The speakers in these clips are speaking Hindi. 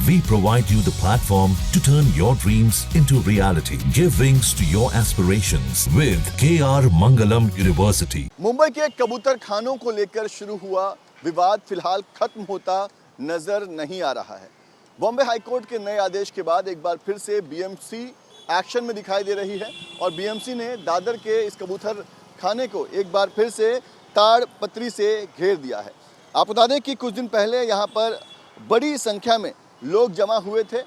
We provide you the platform to turn your dreams into reality. Give wings to your aspirations with KR Mangalam University. Mumbai के कबूतर खानों को लेकर शुरू हुआ विवाद फिलहाल खत्म होता नजर नहीं आ रहा है। बॉम्बे हाईकोर्ट के नए आदेश के बाद एक बार फिर से बीएमसी एक्शन में दिखाई दे रही है और बीएमसी ने दादर के इस कबूतर खाने को एक बार फिर से ताड़पत्री से घेर दिया है। आप बता दें कि कुछ दिन पहले यहाँ पर बड़ी संख्या में लोग जमा हुए थे,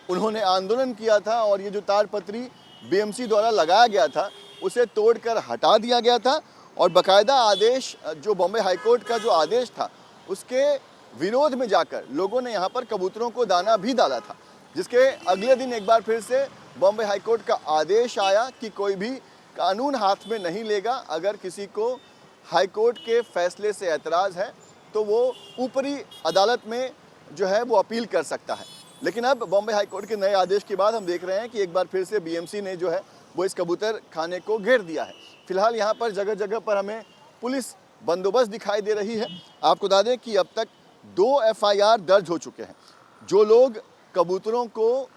उन्होंने आंदोलन किया था और ये जो ताड़पत्री बीएमसी द्वारा लगाया गया था उसे तोड़कर हटा दिया गया था और बाकायदा आदेश जो बॉम्बे हाईकोर्ट का जो आदेश था उसके विरोध में जाकर लोगों ने यहाँ पर कबूतरों को दाना भी डाला था, जिसके अगले दिन एक बार फिर से बॉम्बे हाईकोर्ट का आदेश आया कि कोई भी कानून हाथ में नहीं लेगा। अगर किसी को हाईकोर्ट के फैसले से एतराज़ है तो वो ऊपरी अदालत में जो है वो अपील कर सकता है। लेकिन अब बॉम्बे हाईकोर्ट के नए आदेश के बाद हम देख रहे हैं कि एक बार फिर से बीएमसी ने जो है वो इस कबूतर खाने को घेर दिया है। फिलहाल यहाँ पर जगह जगह पर हमें पुलिस बंदोबस्त दिखाई दे रही है। आपको बता दें कि अब तक 2 एफआईआर दर्ज हो चुके हैं। जो लोग कबूतरों को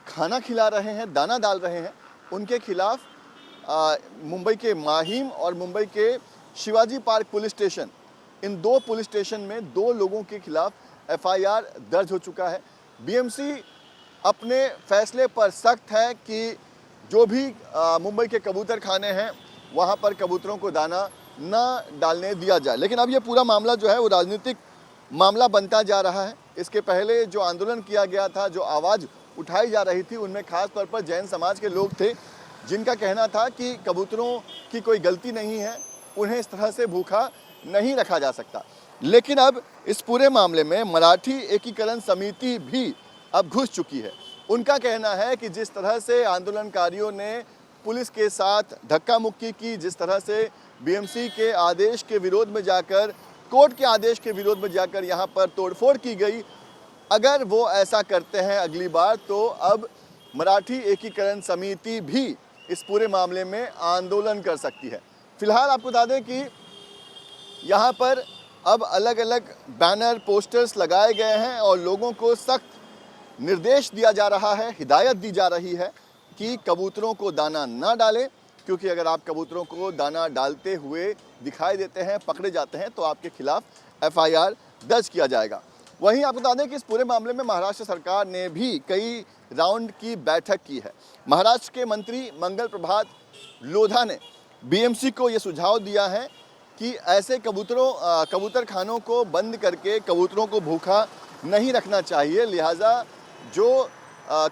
खाना खिला रहे हैं, दाना डाल रहे हैं, उनके खिलाफ मुंबई के माहिम और मुंबई के शिवाजी पार्क पुलिस स्टेशन, इन 2 पुलिस स्टेशन में 2 लोगों के खिलाफ एफआईआर दर्ज हो चुका है। बीएमसी अपने फैसले पर सख्त है कि जो भी मुंबई के कबूतर खाने हैं वहाँ पर कबूतरों को दाना न डालने दिया जाए। लेकिन अब ये पूरा मामला जो है वो राजनीतिक मामला बनता जा रहा है। इसके पहले जो आंदोलन किया गया था, जो आवाज़ उठाई जा रही थी, उनमें खास तौर पर जैन समाज के लोग थे जिनका कहना था कि कबूतरों की कोई गलती नहीं है, उन्हें इस तरह से भूखा नहीं रखा जा सकता। लेकिन अब इस पूरे मामले में मराठी एकीकरण समिति भी अब घुस चुकी है। उनका कहना है कि जिस तरह से आंदोलनकारियों ने पुलिस के साथ धक्का मुक्की की, जिस तरह से बीएमसी के आदेश के विरोध में जाकर, कोर्ट के आदेश के विरोध में जाकर यहाँ पर तोड़फोड़ की गई, अगर वो ऐसा करते हैं अगली बार तो अब मराठी एकीकरण समिति भी इस पूरे मामले में आंदोलन कर सकती है। फिलहाल आपको बता दें कि यहाँ पर अब अलग अलग बैनर पोस्टर्स लगाए गए हैं और लोगों को सख्त निर्देश दिया जा रहा है, हिदायत दी जा रही है कि कबूतरों को दाना ना डालें, क्योंकि अगर आप कबूतरों को दाना डालते हुए दिखाई देते हैं, पकड़े जाते हैं तो आपके खिलाफ एफआईआर दर्ज किया जाएगा। वहीं आपको बता दें कि इस पूरे मामले में महाराष्ट्र सरकार ने भी कई राउंड की बैठक की है। महाराष्ट्र के मंत्री मंगल प्रभात लोधा ने बीएमसी को ये सुझाव दिया है कि ऐसे कबूतर खानों को बंद करके कबूतरों को भूखा नहीं रखना चाहिए, लिहाजा जो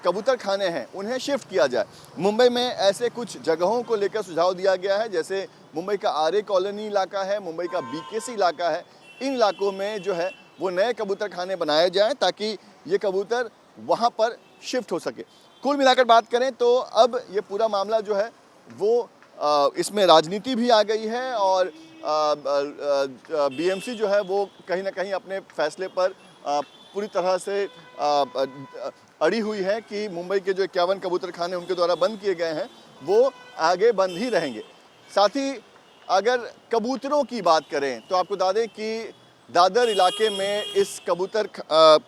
कबूतर खाने हैं उन्हें शिफ्ट किया जाए। मुंबई में ऐसे कुछ जगहों को लेकर सुझाव दिया गया है, जैसे मुंबई का आर्य कॉलोनी इलाका है, मुंबई का बीकेसी इलाका है, इन इलाकों में जो है वो नए कबूतर खाने बनाए जाएं ताकि ये कबूतर वहाँ पर शिफ्ट हो सके। कुल मिलाकर बात करें तो अब ये पूरा मामला जो है वो इसमें राजनीति भी आ गई है और बीएमसी जो है वो कहीं ना कहीं अपने फैसले पर पूरी तरह से अड़ी हुई है कि मुंबई के जो 51 कबूतर खाने उनके द्वारा बंद किए गए हैं वो आगे बंद ही रहेंगे। साथ ही अगर कबूतरों की बात करें तो आपको बता दें कि दादर इलाके में इस कबूतर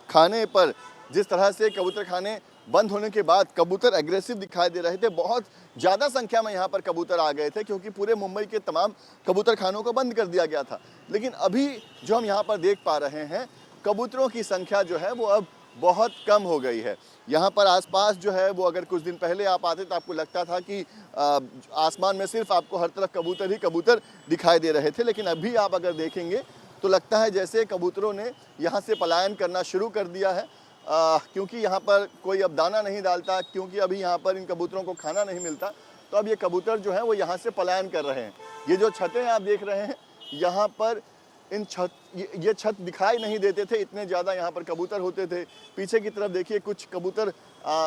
खाने पर जिस तरह से कबूतर खाने बंद होने के बाद कबूतर एग्रेसिव दिखाई दे रहे थे, बहुत ज़्यादा संख्या में यहाँ पर कबूतर आ गए थे क्योंकि पूरे मुंबई के तमाम कबूतर खानों को बंद कर दिया गया था। लेकिन अभी जो हम यहाँ पर देख पा रहे हैं, कबूतरों की संख्या जो है वो अब बहुत कम हो गई है। यहाँ पर आसपास जो है वो अगर कुछ दिन पहले आप आते तो आपको लगता था कि आसमान में सिर्फ आपको हर तरफ कबूतर ही कबूतर दिखाई दे रहे थे, लेकिन अभी आप अगर देखेंगे तो लगता है जैसे कबूतरों ने यहाँ से पलायन करना शुरू कर दिया है, क्योंकि यहाँ पर कोई अब दाना नहीं डालता, क्योंकि अभी यहाँ पर इन कबूतरों को खाना नहीं मिलता, तो अब ये कबूतर जो है वो यहाँ से पलायन कर रहे हैं। ये जो छतें आप देख रहे हैं, यहाँ पर ये छत दिखाई नहीं देते थे, इतने ज़्यादा यहाँ पर कबूतर होते थे। पीछे की तरफ देखिए कुछ कबूतर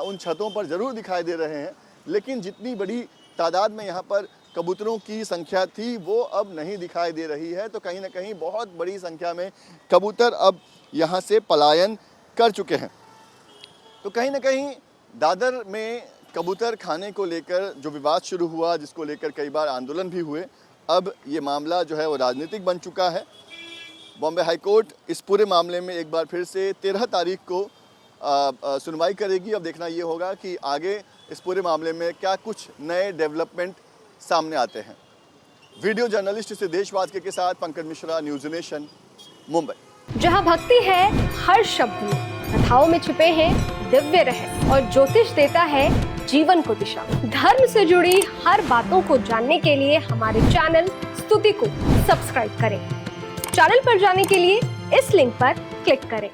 उन छतों पर ज़रूर दिखाई दे रहे हैं, लेकिन जितनी बड़ी तादाद में यहाँ पर कबूतरों की संख्या थी वो अब नहीं दिखाई दे रही है। तो कहीं ना कहीं बहुत बड़ी संख्या में कबूतर अब यहाँ से पलायन कर चुके हैं। तो कहीं ना कहीं दादर में कबूतर खाने को लेकर जो विवाद शुरू हुआ, जिसको लेकर कई बार आंदोलन भी हुए, अब ये मामला जो है वो राजनीतिक बन चुका है। बॉम्बे हाईकोर्ट इस पूरे मामले में एक बार फिर से 13 तारीख को सुनवाई करेगी। अब देखना ये होगा कि आगे इस पूरे मामले में क्या कुछ नए डेवलपमेंट सामने आते हैं। वीडियो जर्नलिस्ट से देशवाद के साथ पंकज मिश्रा, न्यूज़ नेशन, मुंबई। जहां भक्ति है हर शब्द में, कथाओं में छुपे हैं दिव्य रहस्य और ज्योतिष देता है जीवन को दिशा। धर्म से जुड़ी हर बातों को जानने के लिए हमारे चैनल स्तुति को सब्सक्राइब करें। चैनल पर जाने के लिए इस लिंक पर क्लिक करें।